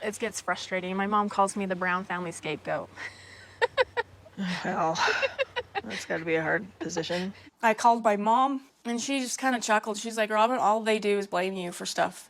It gets frustrating. My mom calls me the Brown family scapegoat. Well, that's got to be a hard position. I called my mom, and she just kind of chuckled. She's like, Robin, all they do is blame you for stuff.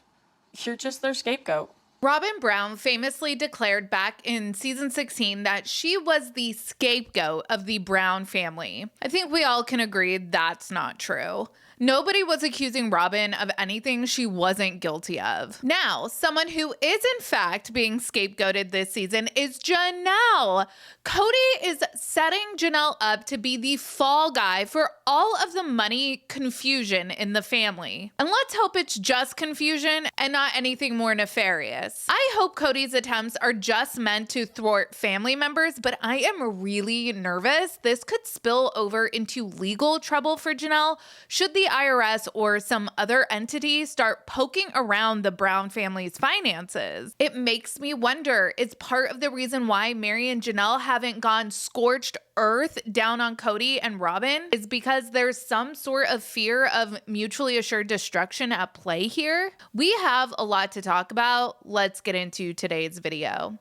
You're just their scapegoat. Robin Brown famously declared back in season 16 that she was the scapegoat of the Brown family. I think we all can agree that's not true. Nobody was accusing Robin of anything she wasn't guilty of. Now, someone who is in fact being scapegoated this season is Janelle. Kody is setting Janelle up to be the fall guy for all of the money confusion in the family. And let's hope it's just confusion and not anything more nefarious. I hope Kody's attempts are just meant to thwart family members, but I am really nervous this could spill over into legal trouble for Janelle should the IRS or some other entity start poking around the Brown family's finances. It makes me wonder, is part of the reason why Mary and Janelle haven't gone scorched earth down on Kody and Robin is because there's some sort of fear of mutually assured destruction at play here? We have a lot to talk about. Let's get into today's video.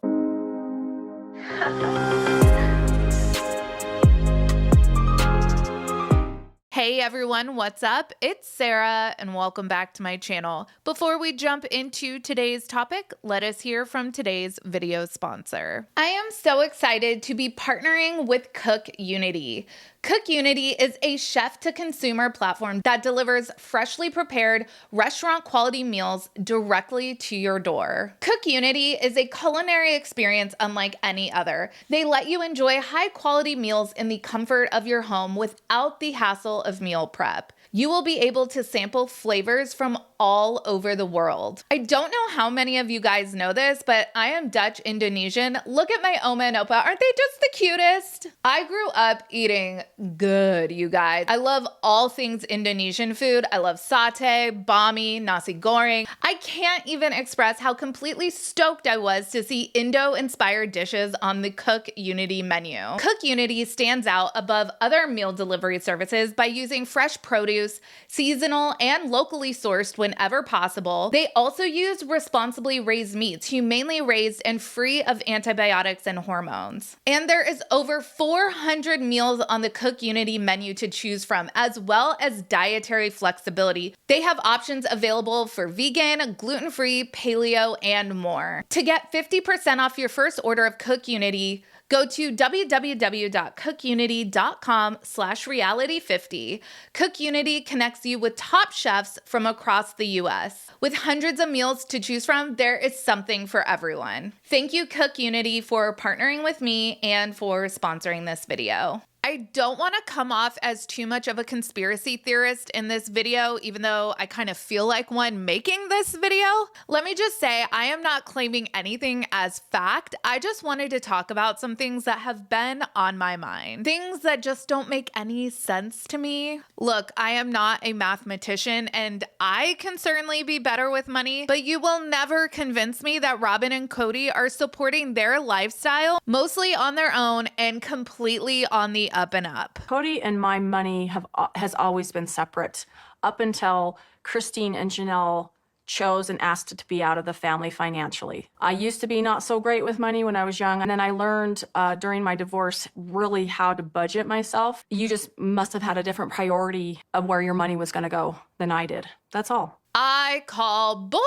Hey everyone, what's up? It's Sarah and welcome back to my channel. Before we jump into today's topic, let us hear from today's video sponsor. I am so excited to be partnering with Cook Unity. Cook Unity is a chef-to-consumer platform that delivers freshly prepared, restaurant-quality meals directly to your door. Cook Unity is a culinary experience unlike any other. They let you enjoy high-quality meals in the comfort of your home without the hassle of meal prep. You will be able to sample flavors from all over the world. I don't know how many of you guys know this, but I am Dutch Indonesian. Look at my Oma and Opa. Aren't they just the cutest? I grew up eating good, you guys. I love all things Indonesian food. I love satay, bami, nasi goreng. I can't even express how completely stoked I was to see Indo-inspired dishes on the Cook Unity menu. Cook Unity stands out above other meal delivery services by using fresh produce, seasonal and locally sourced whenever possible. They also use responsibly raised meats, humanely raised and free of antibiotics and hormones. And there is over 400 meals on the Cook Unity menu to choose from, as well as dietary flexibility. They have options available for vegan, gluten-free, paleo, and more. To get 50% off your first order of Cook Unity, go to www.cookunity.com/reality50. Cook Unity connects you with top chefs from across the US. With hundreds of meals to choose from, there is something for everyone. Thank you, Cook Unity, for partnering with me and for sponsoring this video. I don't want to come off as too much of a conspiracy theorist in this video, even though I kind of feel like one making this video. Let me just say, I am not claiming anything as fact. I just wanted to talk about some things that have been on my mind. Things that just don't make any sense to me. Look, I am not a mathematician and I can certainly be better with money, but you will never convince me that Robin and Kody are supporting their lifestyle mostly on their own and completely on the up and up. Kody and my money has always been separate up until Christine and Janelle chose and asked to be out of the family financially. I used to be not so great with money when I was young, and then I learned during my divorce really how to budget myself. You just must have had a different priority of where your money was going to go than I did. That's all. I call bullshit.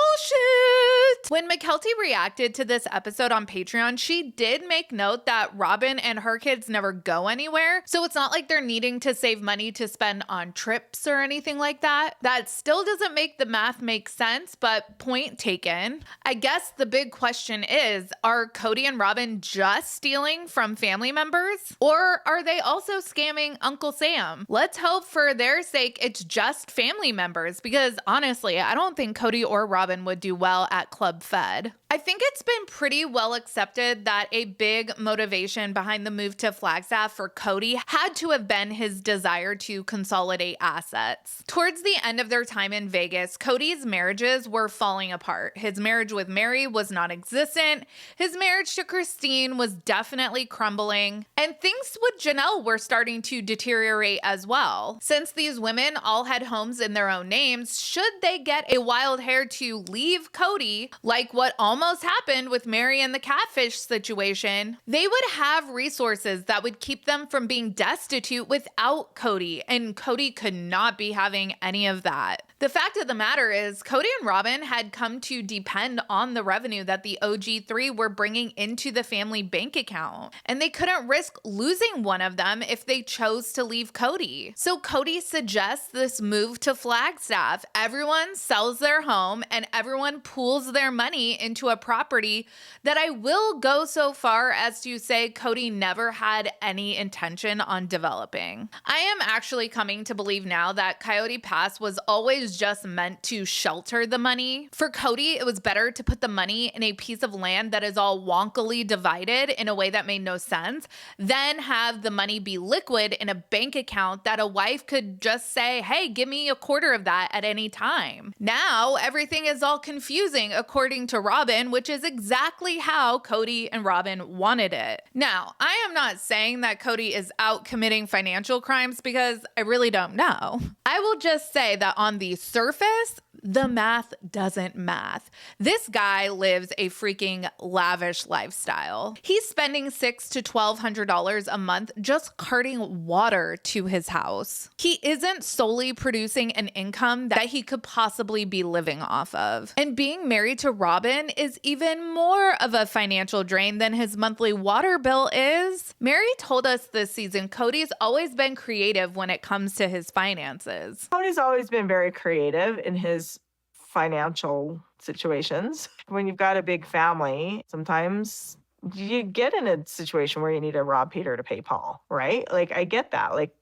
When Mykelti reacted to this episode on Patreon, she did make note that Robin and her kids never go anywhere. So it's not like they're needing to save money to spend on trips or anything like that. That still doesn't make the math make sense, but point taken. I guess the big question is, are Kody and Robin just stealing from family members? Or are they also scamming Uncle Sam? Let's hope for their sake it's just family members, because honestly, I don't think Kody or Robin would do well at Club Fed. I think it's been pretty well accepted that a big motivation behind the move to Flagstaff for Kody had to have been his desire to consolidate assets. Towards the end of their time in Vegas, Kody's marriages were falling apart. His marriage with Mary was non-existent. His marriage to Christine was definitely crumbling. And things with Janelle were starting to deteriorate as well. Since these women all had homes in their own names, should they get get a wild hair to leave Kody, like what almost happened with Mary and the catfish situation, they would have resources that would keep them from being destitute without Kody, and Kody could not be having any of that. The fact of the matter is, Kody and Robyn had come to depend on the revenue that the OG3 were bringing into the family bank account, and they couldn't risk losing one of them if they chose to leave Kody. So Kody suggests this move to Flagstaff. Everyone sells their home and everyone pools their money into a property that I will go so far as to say Kody never had any intention on developing. I am actually coming to believe now that Coyote Pass was always just meant to shelter the money. For Kody, it was better to put the money in a piece of land that is all wonkily divided in a way that made no sense than have the money be liquid in a bank account that a wife could just say, hey, give me a quarter of that at any time. Now, everything is all confusing according to Robyn, which is exactly how Kody and Robyn wanted it. Now, I am not saying that Kody is out committing financial crimes because I really don't know. I will just say that on the surface, the math doesn't math. This guy lives a freaking lavish lifestyle. He's spending $600 to $1,200 a month just carting water to his house. He isn't solely producing an income that he could possibly be living off of. And being married to Robyn is even more of a financial drain than his monthly water bill is. Mary told us this season Kody's always been creative when it comes to his finances. Cody's always been very creative in his financial situations. When you've got a big family, sometimes you get in a situation where you need to rob Peter to pay Paul, right? Like, I get that. Like,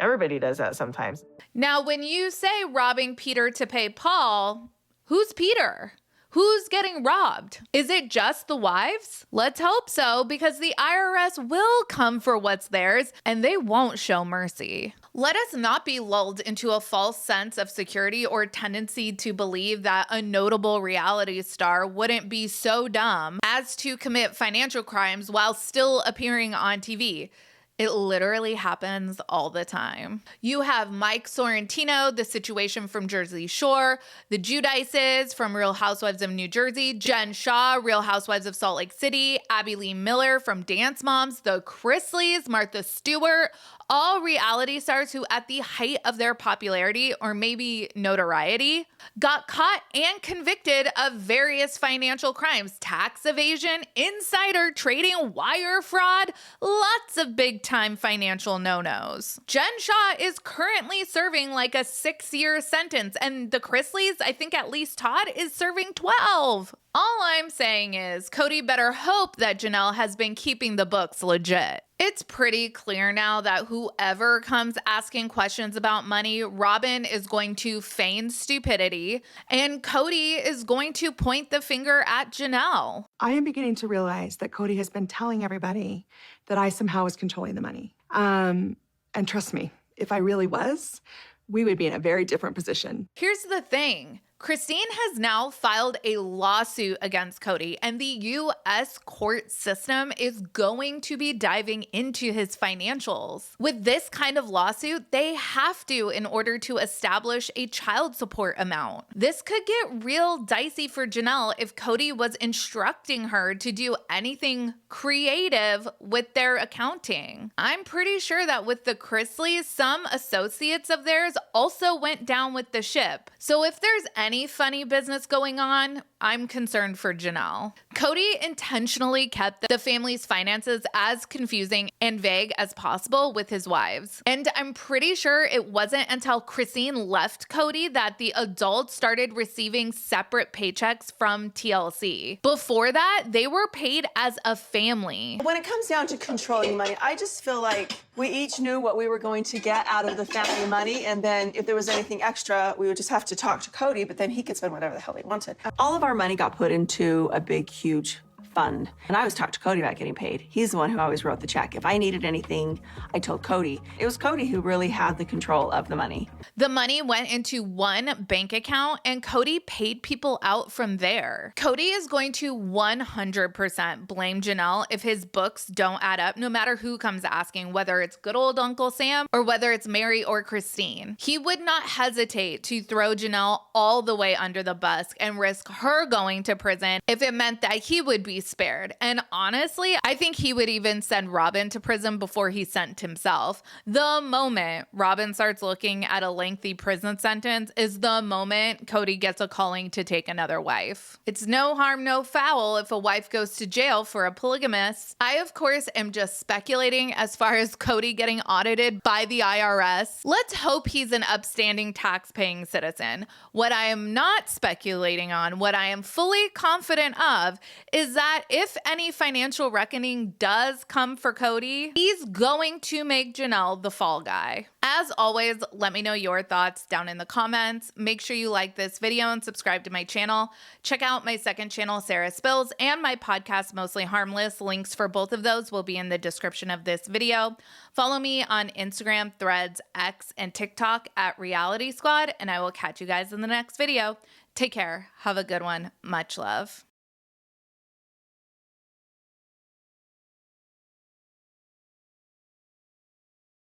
everybody does that sometimes. Now, when you say robbing Peter to pay Paul, who's Peter? Who's getting robbed? Is it just the wives? Let's hope so, because the IRS will come for what's theirs and they won't show mercy. Let us not be lulled into a false sense of security or tendency to believe that a notable reality star wouldn't be so dumb as to commit financial crimes while still appearing on TV. It literally happens all the time. You have Mike Sorrentino, the situation from Jersey Shore, the Judices from Real Housewives of New Jersey, Jen Shaw, Real Housewives of Salt Lake City, Abby Lee Miller from Dance Moms, the Chrisleys, Martha Stewart, all reality stars who at the height of their popularity or maybe notoriety got caught and convicted of various financial crimes, tax evasion, insider trading, wire fraud, lots of big time financial no-nos. Jen Shaw is currently serving like a 6-year sentence, and the Chrisleys, I think at least Todd, is serving 12. All I'm saying is Kody better hope that Janelle has been keeping the books legit. It's pretty clear now that whoever comes asking questions about money, Robyn is going to feign stupidity and Kody is going to point the finger at Janelle. I am beginning to realize that Kody has been telling everybody that I somehow was controlling the money. And trust me, if I really was, we would be in a very different position. Here's the thing. Christine has now filed a lawsuit against Kody, and the U.S. court system is going to be diving into his financials. With this kind of lawsuit, they have to in order to establish a child support amount. This could get real dicey for Janelle if Kody was instructing her to do anything creative with their accounting. I'm pretty sure that with the Chrisleys, some associates of theirs also went down with the ship. So if there's any funny business going on, I'm concerned for Janelle. Kody intentionally kept the family's finances as confusing and vague as possible with his wives. And I'm pretty sure it wasn't until Christine left Kody that the adults started receiving separate paychecks from TLC. Before that, they were paid as a family. When it comes down to controlling money, I just feel like we each knew what we were going to get out of the family money, and then if there was anything extra, we would just have to talk to Kody, but then he could spend whatever the hell he wanted. All of our money got put into a big, huge fund. And I always talked to Kody about getting paid. He's the one who always wrote the check. If I needed anything, I told Kody. It was Kody who really had the control of the money. The money went into one bank account and Kody paid people out from there. Kody is going to 100% blame Janelle if his books don't add up, no matter who comes asking, whether it's good old Uncle Sam or whether it's Mary or Christine. He would not hesitate to throw Janelle all the way under the bus and risk her going to prison if it meant that he would be spared. And honestly, I think he would even send Robin to prison before he sent himself. The moment Robin starts looking at a lengthy prison sentence is the moment Kody gets a calling to take another wife. It's no harm, no foul if a wife goes to jail for a polygamist. I, of course, am just speculating as far as Kody getting audited by the IRS. Let's hope he's an upstanding tax-paying citizen. What I am not speculating on, what I am fully confident of, is that if any financial reckoning does come for Kody, he's going to make Janelle the fall guy. As always, let me know your thoughts down in the comments. Make sure you like this video and subscribe to my channel. Check out my second channel, Sarah Spills, and my podcast, Mostly Harmless. Links for both of those will be in the description of this video. Follow me on Instagram, Threads, X, and TikTok at Reality Squad, and I will catch you guys in the next video. Take care. Have a good one. Much love.